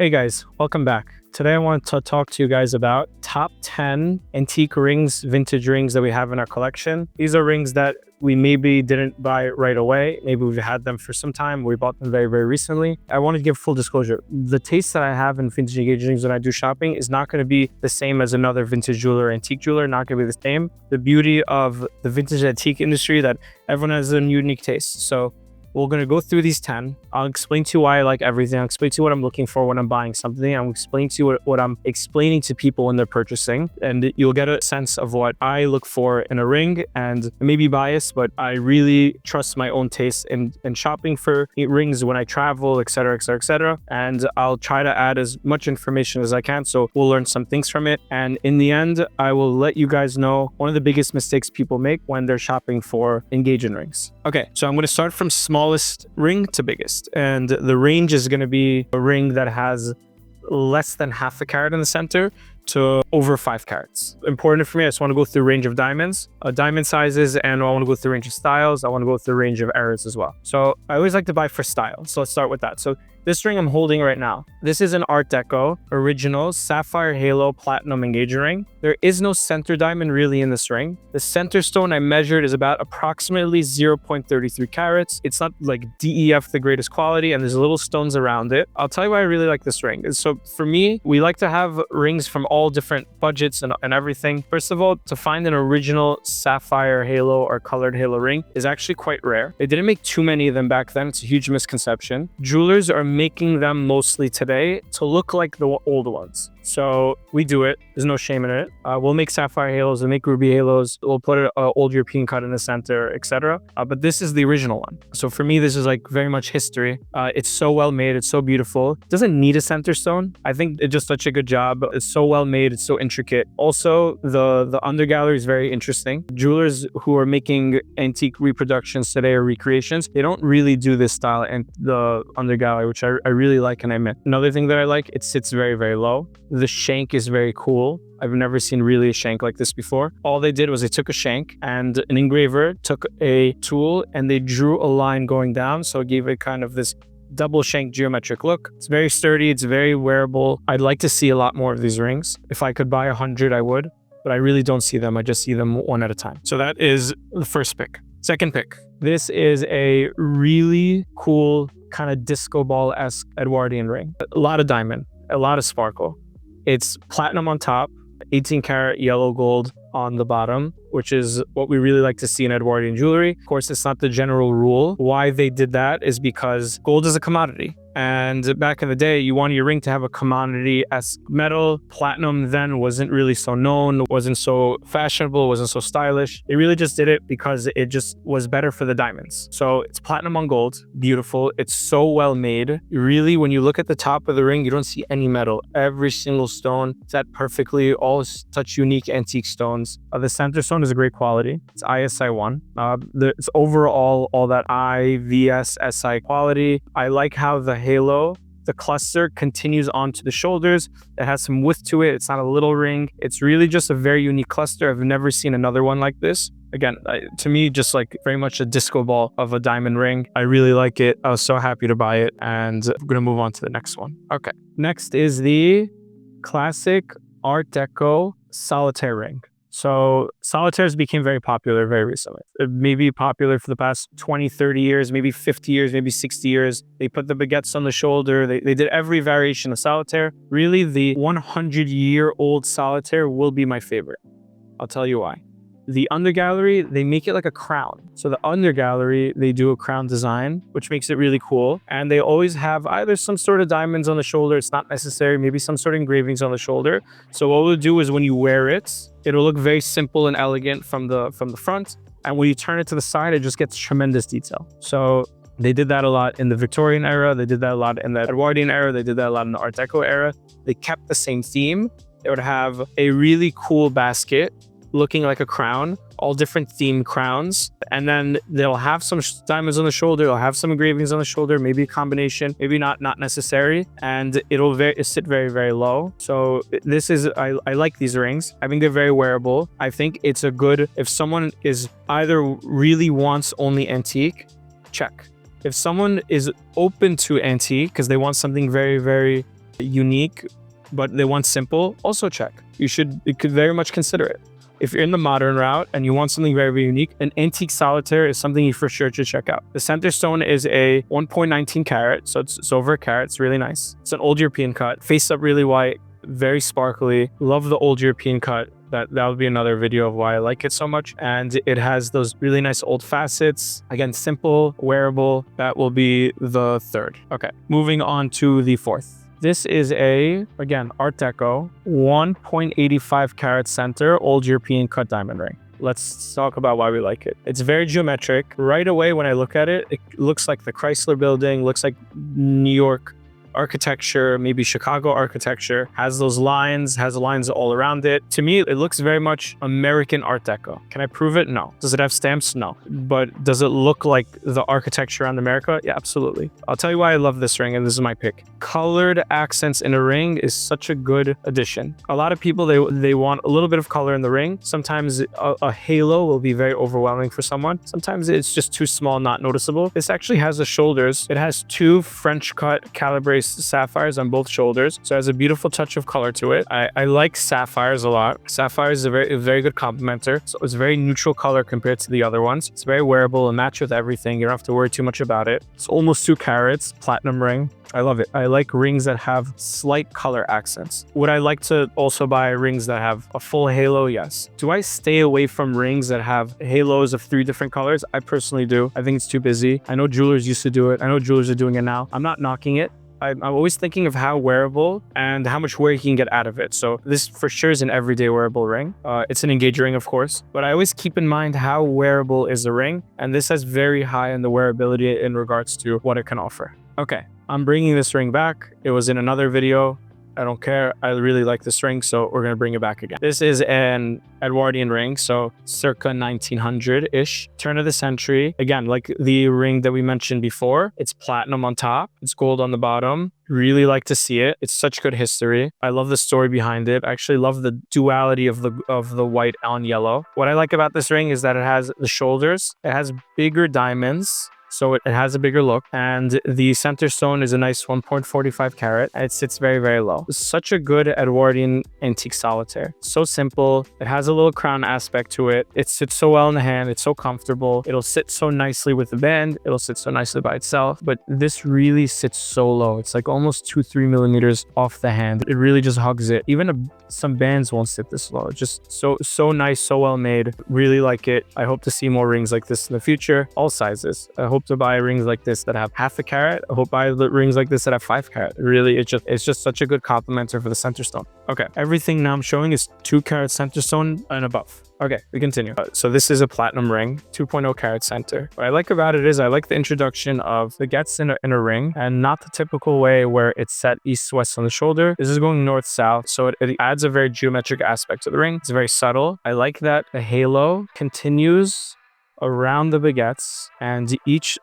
Hey guys, welcome back. Today I want to talk to you guys about top 10 antique rings, vintage rings that we have in our collection. These are rings that we maybe didn't buy right away. Maybe we've had them for some time. We bought them very, very recently. I want to give full disclosure. The taste that I have in vintage engagement rings when I do shopping is not going to be the same as another vintage jeweler, antique jeweler, not going to be the same. The beauty of the vintage antique industry that everyone has a unique taste. So we're going to go through these 10. I'll explain to you why I like everything. I'll explain to you what I'm looking for when I'm buying something. I'll explain to you what I'm explaining to people when they're purchasing. And you'll get a sense of what I look for in a ring. And I may be biased, but I really trust my own taste in shopping for rings when I travel, etc., etc., etc. And I'll try to add as much information as I can. So we'll learn some things from it. And in the end, I will let you guys know one of the biggest mistakes people make when they're shopping for engagement rings. Okay, so I'm going to start from smallest ring to biggest, and the range is going to be a ring that has less than half a carat in the center to over 5 carats. Important for me, I just want to go through the range of diamonds, diamond sizes, and I want to go through the range of styles. I want to go through the range of errors as well. So I always like to buy for style. So let's start with that. So this ring I'm holding right now, this is an Art Deco original Sapphire Halo Platinum engagement ring. There is no center diamond really in this ring. The center stone I measured is about approximately 0.33 carats. It's not like DEF the greatest quality, and there's little stones around it. I'll tell you why I really like this ring. So for me, we like to have rings from all different budgets and everything. First of all, to find an original Sapphire Halo or colored Halo ring is actually quite rare. They didn't make too many of them back then. It's a huge misconception. Jewelers are making them mostly today to look like the old ones. So we do it. There's no shame in it. We'll make sapphire halos, we'll make ruby halos, we'll put an old European cut in the center, etc. But this is the original one. So for me, this is like very much history. It's so well made. It's so beautiful. It doesn't need a center stone. I think it just such a good job. It's so well made. It's so intricate. Also, the undergallery is very interesting. Jewelers who are making antique reproductions today or recreations, they don't really do this style and the undergallery, which I really like and I meant. Another thing that I like, it sits very, very low. The shank is very cool. I've never seen really a shank like this before. All they did was they took a shank and an engraver took a tool and they drew a line going down. So it gave it kind of this double shank geometric look. It's very sturdy. It's very wearable. I'd like to see a lot more of these rings. If I could buy 100, I would, but I really don't see them. I just see them one at a time. So that is the first pick. Second pick. This is a really cool kind of disco ball-esque Edwardian ring. A lot of diamond, a lot of sparkle. It's platinum on top, 18 karat yellow gold on the bottom, which is what we really like to see in Edwardian jewelry. Of course, it's not the general rule. Why they did that is because gold is a commodity. And back in the day, you wanted your ring to have a commodity-esque metal. Platinum then wasn't really so known, wasn't so fashionable, wasn't so stylish. They really just did it because it just was better for the diamonds. So it's platinum on gold, beautiful. It's so well made. Really, when you look at the top of the ring, you don't see any metal. Every single stone set perfectly, all such unique antique stones. The center stone is a great quality. It's ISI 1. It's overall all that IVS SI quality. I like how the halo, the cluster continues onto the shoulders. It has some width to it. It's not a little ring. It's really just a very unique cluster. I've never seen another one like this. Again, to me, just like very much a disco ball of a diamond ring. I really like it. I was so happy to buy it, and we're going to move on to the next one. Okay. Next is the classic Art Deco solitaire ring. So solitaires became very popular very recently. It may be popular for the past 20, 30 years, maybe 50 years, maybe 60 years. They put the baguettes on the shoulder. They did every variation of solitaire. Really, the 100-year-old solitaire will be my favorite. I'll tell you why. The undergallery, they make it like a crown. So the undergallery, they do a crown design, which makes it really cool. And they always have either some sort of diamonds on the shoulder. It's not necessary. Maybe some sort of engravings on the shoulder. So what we'll do is when you wear it, it'll look very simple and elegant from the front. And when you turn it to the side, it just gets tremendous detail. So they did that a lot in the Victorian era. They did that a lot in the Edwardian era. They did that a lot in the Art Deco era. They kept the same theme. They would have a really cool basket looking like a crown, all different themed crowns. And then they'll have some diamonds on the shoulder, they'll have some engravings on the shoulder, maybe a combination, maybe not necessary. And it'll sit very, very low. So this is, I like these rings. I think they're very wearable. I think it's a good, if someone is either really wants only antique, check. If someone is open to antique because they want something very, very unique, but they want simple, also check. You could very much consider it. If you're in the modern route and you want something very, very unique, an antique solitaire is something you for sure should check out. The center stone is a 1.19 carat, so it's over a carat. It's really nice. It's an old European cut, face up really white, very sparkly. Love the old European cut. That'll be another video of why I like it so much. And it has those really nice old facets. Again, simple, wearable. That will be the third. Okay, moving on to the fourth. This is again, Art Deco, 1.85 carat center, old European cut diamond ring. Let's talk about why we like it. It's very geometric. Right away when I look at it, it looks like the Chrysler Building, looks like New York architecture, maybe Chicago architecture, has those lines, has lines all around it. To me, it looks very much American Art Deco. Can I prove it? No. Does it have stamps? No. But does it look like the architecture around America? Yeah, absolutely. I'll tell you why I love this ring, and this is my pick. Colored accents in a ring is such a good addition. A lot of people, they want a little bit of color in the ring. Sometimes a halo will be very overwhelming for someone. Sometimes it's just too small, not noticeable. This actually has the shoulders. It has two French cut calibre sapphires on both shoulders, so it has a beautiful touch of color to it. I like sapphires a lot. Sapphire is a very good complementer, so it's very neutral color compared to the other ones. It's very wearable and match with everything. You don't have to worry too much about it. It's almost 2 carats, platinum ring. I love it. I like rings that have slight color accents. Would I like to also buy rings that have a full halo? Yes. Do I stay away from rings that have halos of 3 different colors? I personally do. I think it's too busy. I know jewelers used to do it. I know jewelers are doing it now. I'm not knocking it. I'm always thinking of how wearable and how much wear you can get out of it. So this for sure is an everyday wearable ring. It's an engaged ring, of course, but I always keep in mind how wearable is the ring. And this has very high in the wearability in regards to what it can offer. Okay, I'm bringing this ring back. It was in another video. I don't care. I really like this ring, so we're going to bring it back again. This is an Edwardian ring, so circa 1900-ish, turn of the century. Again, like the ring that we mentioned before, it's platinum on top, it's gold on the bottom. Really like to see it. It's such good history. I love the story behind it. I actually love the duality of the white on yellow. What I like about this ring is that it has the shoulders. It has bigger diamonds, so it has a bigger look, and the center stone is a nice 1.45 carat. It sits very, very low. It's such a good Edwardian antique solitaire. So simple. It has a little crown aspect to it. It sits so well in the hand. It's so comfortable. It'll sit so nicely with the band. It'll sit so nicely by itself, but this really sits so low. It's like almost 2-3 millimeters off the hand. It really just hugs it. Even some bands won't sit this low. It's just so nice, so well made. Really like it. I hope to see more rings like this in the future, all sizes. I hope to buy rings like this that have 0.5 carat. I hope to buy rings like this that have 5 carat. Really, it's just such a good complementer for the center stone. Okay, everything now I'm showing is 2 carat center stone and above. Okay, we continue. So this is a platinum ring, 2.0 carat center. What I like about it is I like the introduction of the baguettes in a ring, and not the typical way where it's set east-west on the shoulder. This is going north-south, so it adds a very geometric aspect to the ring. It's very subtle. I like that the halo continues around the baguettes, and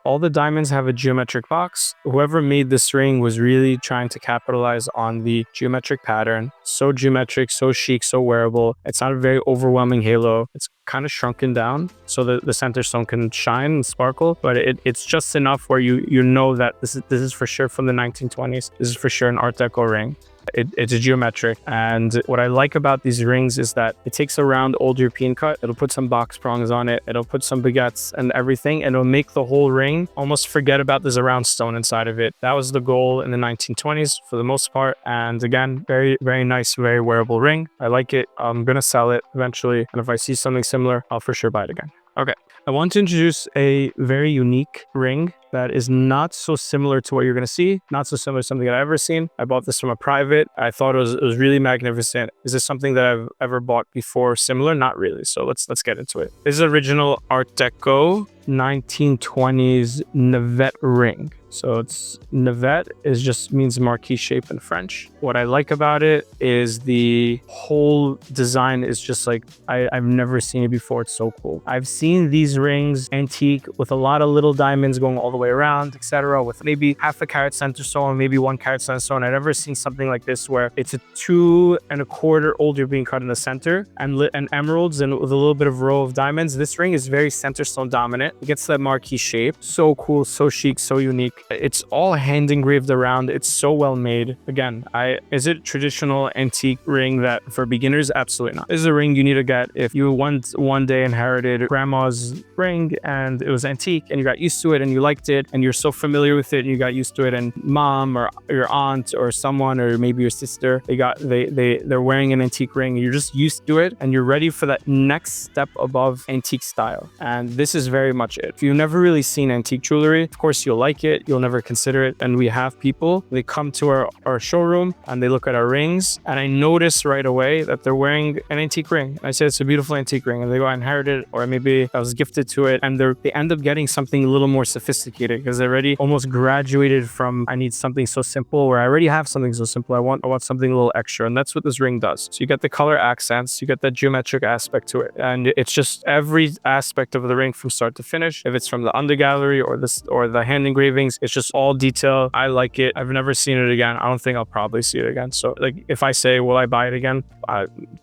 all the diamonds have a geometric box. Whoever made this ring was really trying to capitalize on the geometric pattern. So geometric, so chic, so wearable. It's not a very overwhelming halo. It's kind of shrunken down so that the center stone can shine and sparkle, but it's just enough where you know that this is for sure from the 1920s. This is for sure an Art Deco ring. It's a geometric, and what I like about these rings is that it takes a round old European cut. It'll put some box prongs on it. It'll put some baguettes and everything, and it'll make the whole ring almost forget about there's a round stone inside of it. That was the goal in the 1920s for the most part. And again, very, very nice, very wearable ring. I like it. I'm gonna sell it eventually, and if I see something similar, I'll for sure buy it again. Okay, I want to introduce a very unique ring that is not so similar to what you're going to see, not so similar to something that I've ever seen. I bought this from a private. I thought it was really magnificent. Is this something that I've ever bought before similar? Not really. So let's get into it. This is original Art Deco 1920s Navette ring. So it's Navette just means marquee shape in French. What I like about it is the whole design is just like, I've never seen it before. It's so cool. I've seen these rings antique with a lot of little diamonds going all the way around, etc., with maybe half a carat center stone, maybe 1 carat center stone. I've never seen something like this where it's a 2 1/4 older being cut in the center and emeralds and with a little bit of row of diamonds. This ring is very center stone dominant. It gets that marquee shape. So cool, so chic, so unique. It's all hand engraved around. It's so well made. Again, is it traditional antique ring that for beginners? Absolutely not. This is a ring you need to get if you one day inherited grandma's ring and it was antique and you got used to it and you liked it and you're so familiar with it and you got used to it, and mom or your aunt or someone or maybe your sister, they're wearing an antique ring. You're just used to it and you're ready for that next step above antique style. And this is very much it. If you've never really seen antique jewelry, of course you'll like it. You'll never consider it. And we have people, they come to our showroom and they look at our rings, and I notice right away that they're wearing an antique ring. I say it's a beautiful antique ring, and they go, I inherited it, or maybe I was gifted to it, and they end up getting something a little more sophisticated because they're already almost graduated from I need something so simple, where I already have something so simple. I want something a little extra, and that's what this ring does. So you get the color accents, you get that geometric aspect to it, and it's just every aspect of the ring from start to finish. If it's from the undergallery or the hand engravings, it's just all detail. I like it. I've never seen it again. I don't think I'll probably see it again. So like if I say, will I buy it again?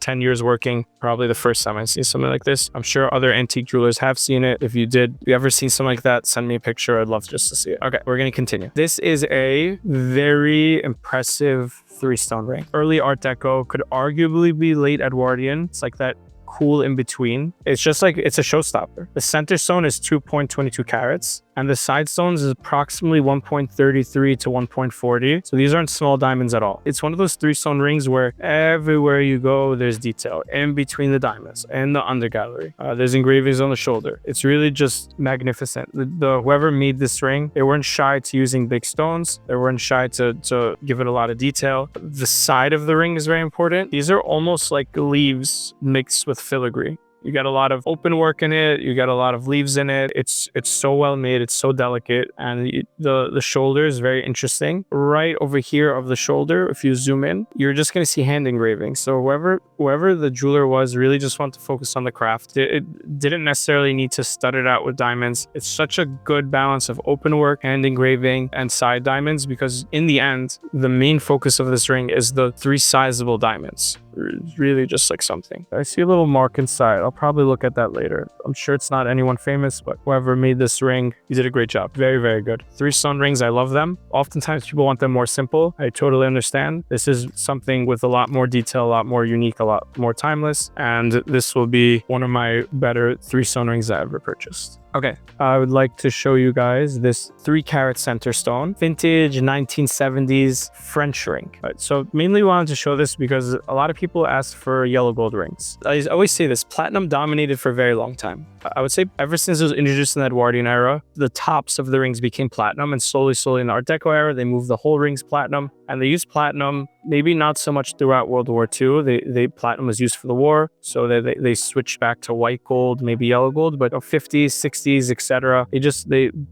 10 years working, probably the first time I see something like this. I'm sure other antique jewelers have seen it. If you ever seen something like that, send me a picture. I'd love just to see it. Okay, we're going to continue. This is a very impressive 3-stone ring. Early Art Deco, could arguably be late Edwardian. It's like that cool in between. It's just like, it's a showstopper. The center stone is 2.22 carats. And the side stones is approximately 1.33 to 1.40. So these aren't small diamonds at all. It's one of those 3-stone rings where everywhere you go, there's detail in between the diamonds and the undergallery. There's engravings on the shoulder. It's really just magnificent. Whoever made this ring, they weren't shy to using big stones. They weren't shy to give it a lot of detail. The side of the ring is very important. These are almost like leaves mixed with filigree. You got a lot of open work in it. You got a lot of leaves in it. It's so well made. It's so delicate. And the shoulder is very interesting. Right over here of the shoulder, if you zoom in, you're just going to see hand engraving. So whoever the jeweler was really just wanted to focus on the craft. It didn't necessarily need to stud it out with diamonds. It's such a good balance of open work, hand engraving, and side diamonds, because in the end, the main focus of this ring is the 3 sizable diamonds. It's really just like something. I see a little mark inside. I'll probably look at that later. I'm sure it's not anyone famous, but whoever made this ring, you did a great job. Very, very good. 3-stone rings, I love them. Oftentimes people want them more simple. I totally understand. This is something with a lot more detail, a lot more unique, a lot more timeless. And this will be one of my better 3-stone rings I ever purchased. Okay, I would like to show you guys this 3-carat center stone, vintage 1970s French ring. Right, so mainly wanted to show this because a lot of people ask for yellow gold rings. I always say this, platinum dominated for a very long time. I would say ever since it was introduced in the Edwardian era, the tops of the rings became platinum, and slowly in the Art Deco era, they moved the whole rings platinum, and they used platinum, maybe not so much throughout World War II. Platinum was used for the war, so they switched back to white gold, maybe yellow gold, but 50s, 60s, etc.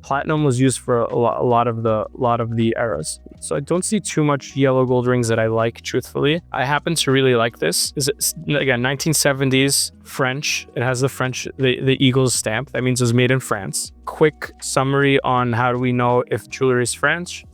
Platinum was used for a lot of the eras. So I don't see too much yellow gold rings that I like, truthfully. I happen to really like this. Again, 1970s French. It has the eagle's stamp. That means it was made in France. Quick summary on how do we know if jewelry is French.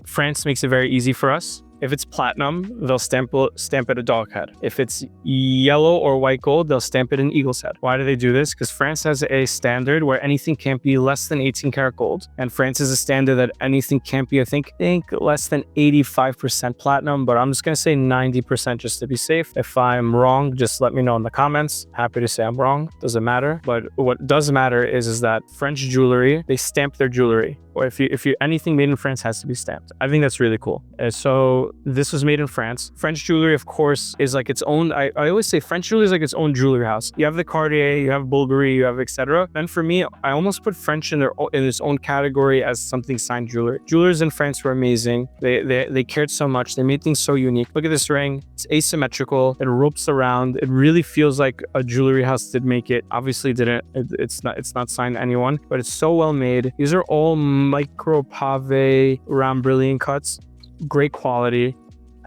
France makes it very easy for us. If it's platinum, they'll stamp it a dog head. If it's yellow or white gold, they'll stamp it an eagle's head. Why do they do this? Because France has a standard where anything can't be less than 18 karat gold. And France has a standard that anything can't be, I think less than 85% platinum, but I'm just going to say 90% just to be safe. If I'm wrong, just let me know in the comments. Happy to say I'm wrong. Doesn't matter. But what does matter is that French jewelry, they stamp their jewelry. Or if you anything made in France has to be stamped. I think that's really cool. So this was made in France. French jewelry, of course, is like its own. I always say French jewelry is like its own jewelry house. You have the Cartier, you have Bulgari, you have etc. And for me, I almost put French in its own category as something signed jewelry. Jewelers in France were amazing. They cared so much. They made things so unique. Look at this ring. It's asymmetrical. It ropes around. It really feels like a jewelry house did make it. Obviously didn't. It's not signed to anyone, but it's so well made. These are all micro pave round brilliant cuts, great quality,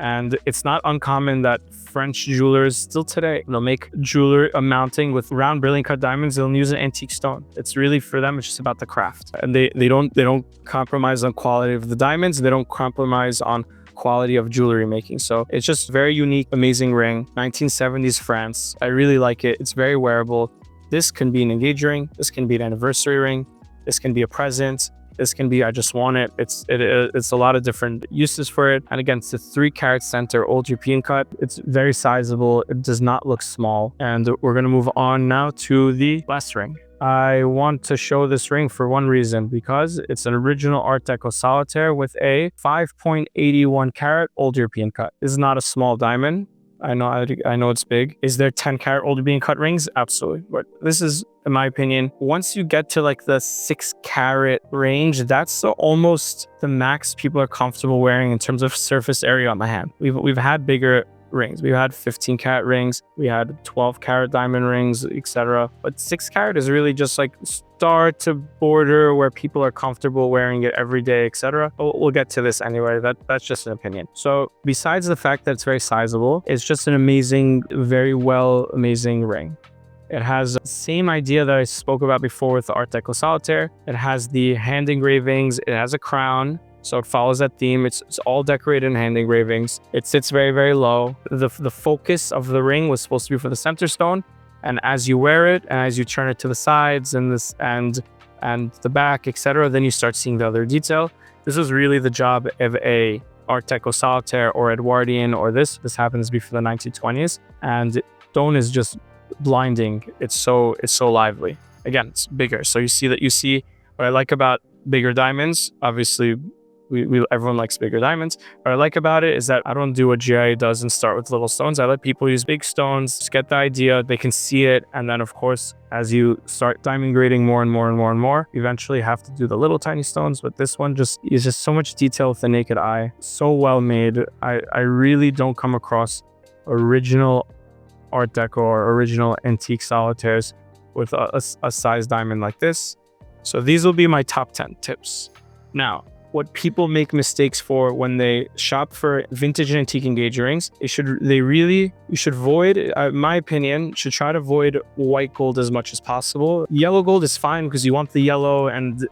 And it's not uncommon that French jewelers still today, they'll make jewelry mounting with round brilliant cut diamonds. They'll use an antique stone. It's really, for them, it's just about the craft. And they don't compromise on quality of the diamonds. They don't compromise on quality of jewelry making. So it's just very unique, amazing ring. 1970s France. I really like it. It's very wearable. This can be an engagement ring. This can be an anniversary ring. This can be a present. This can be, I just want it. It's a lot of different uses for it. And again, it's a 3-carat center, old European cut. It's very sizable. It does not look small. And we're going to move on now to the last ring. I want to show this ring for one reason, because it's an original Art Deco solitaire with a 5.81 carat old European cut. This is not a small diamond. I know it's big. Is there 10-carat old European cut rings? Absolutely. But this is, in my opinion, once you get to like the 6-carat range, that's almost the max people are comfortable wearing in terms of surface area on the hand. We've had bigger rings. We've had 15-carat rings. We had 12-carat diamond rings, etc. But 6-carat is really just like start to border where people are comfortable wearing it every day, etc. We'll get to this anyway. That's just an opinion. So besides the fact that it's very sizable, it's just an amazing, amazing ring. It has the same idea that I spoke about before with the Art Deco solitaire. It has the hand engravings. It has a crown. So it follows that theme. It's all decorated in hand engravings. It sits very, very low. The focus of the ring was supposed to be for the center stone. And as you wear it, and as you turn it to the sides and the back, etc., then you start seeing the other detail. This is really the job of a Art Deco solitaire or Edwardian, or this happens before the 1920s. And stone is just blinding. It's so lively. Again, it's bigger. So you see what I like about bigger diamonds. Obviously, everyone likes bigger diamonds. What I like about it is that I don't do what GIA does and start with little stones. I let people use big stones, just get the idea, they can see it. And then of course, as you start diamond grading more and more and more and more, you eventually have to do the little tiny stones. But this one is just so much detail with the naked eye. So well made. I really don't come across original Art Deco or original antique solitaires with a size diamond like this. So these will be my top 10 tips. Now, what people make mistakes for when they shop for vintage and antique engagement rings, you should avoid, in my opinion, should try to avoid white gold as much as possible. Yellow gold is fine because you want the yellow and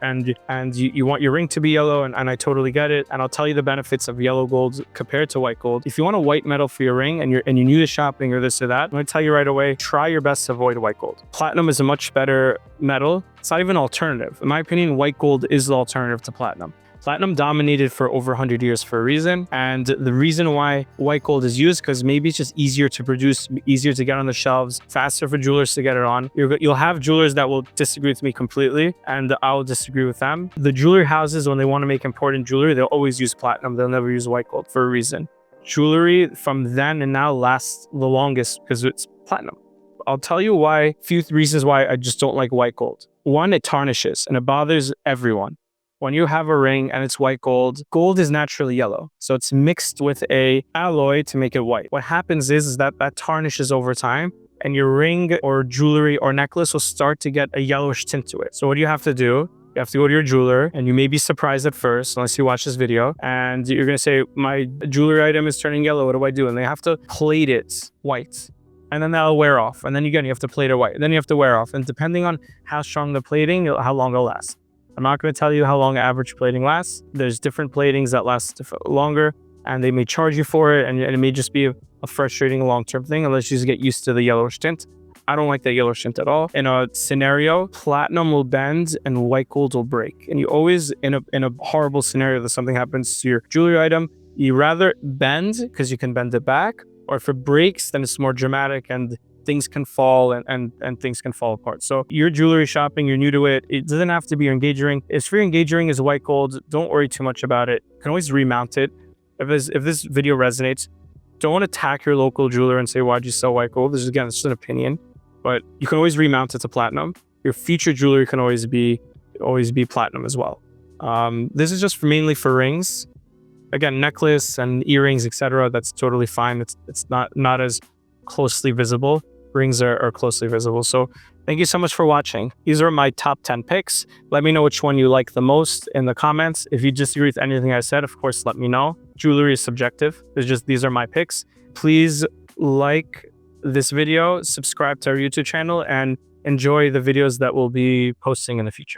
you want your ring to be yellow, and I totally get it. And I'll tell you the benefits of yellow gold compared to white gold. If you want a white metal for your ring and you're new to shopping or this or that, I'm going to tell you right away, try your best to avoid white gold. Platinum is a much better metal. It's not even an alternative. In my opinion, white gold is the alternative to platinum. Platinum dominated for over 100 years for a reason. And the reason why white gold is used, because maybe it's just easier to produce, easier to get on the shelves, faster for jewelers to get it on. You'll have jewelers that will disagree with me completely, and I'll disagree with them. The jewelry houses, when they want to make important jewelry, they'll always use platinum. They'll never use white gold for a reason. Jewelry from then and now lasts the longest because it's platinum. I'll tell you why, few reasons why I just don't like white gold. One, it tarnishes and it bothers everyone. When you have a ring and it's white gold, gold is naturally yellow. So it's mixed with a alloy to make it white. What happens is that tarnishes over time, and your ring or jewelry or necklace will start to get a yellowish tint to it. So what do you have to do? You have to go to your jeweler, and you may be surprised at first, unless you watch this video, and you're going to say, my jewelry item is turning yellow. What do I do? And they have to plate it white. And then that'll wear off. And then again, you have to plate it white. And then you have to wear off. And depending on how strong the plating, how long it'll last. I'm not going to tell you how long average plating lasts. There's different platings that last longer, and they may charge you for it, and it may just be a frustrating long-term thing unless you just get used to the yellowish tint. I don't like that yellowish tint at all. In a scenario, platinum will bend and white gold will break. And you always, in a horrible scenario that something happens to your jewelry item, you rather bend because you can bend it back, or if it breaks, then it's more dramatic and things can fall and things can fall apart. So you're jewelry shopping, you're new to it. It doesn't have to be your engagement ring. If your engagement ring is white gold, don't worry too much about it. You can always remount it. If this video resonates, don't attack your local jeweler and say, why'd you sell white gold? This is, again, it's just an opinion, but you can always remount it to platinum. Your future jewelry can always be platinum as well. This is just mainly for rings. Again, necklace and earrings, etc. That's totally fine. It's not as closely visible. Rings are closely visible. So thank you so much for watching. These are my top 10 picks. Let me know which one you like the most in the comments. If you disagree with anything I said, of course, let me know. jewelry is subjective. It's just, these are my picks. Please like this video, subscribe to our YouTube channel, and enjoy the videos that we'll be posting in the future.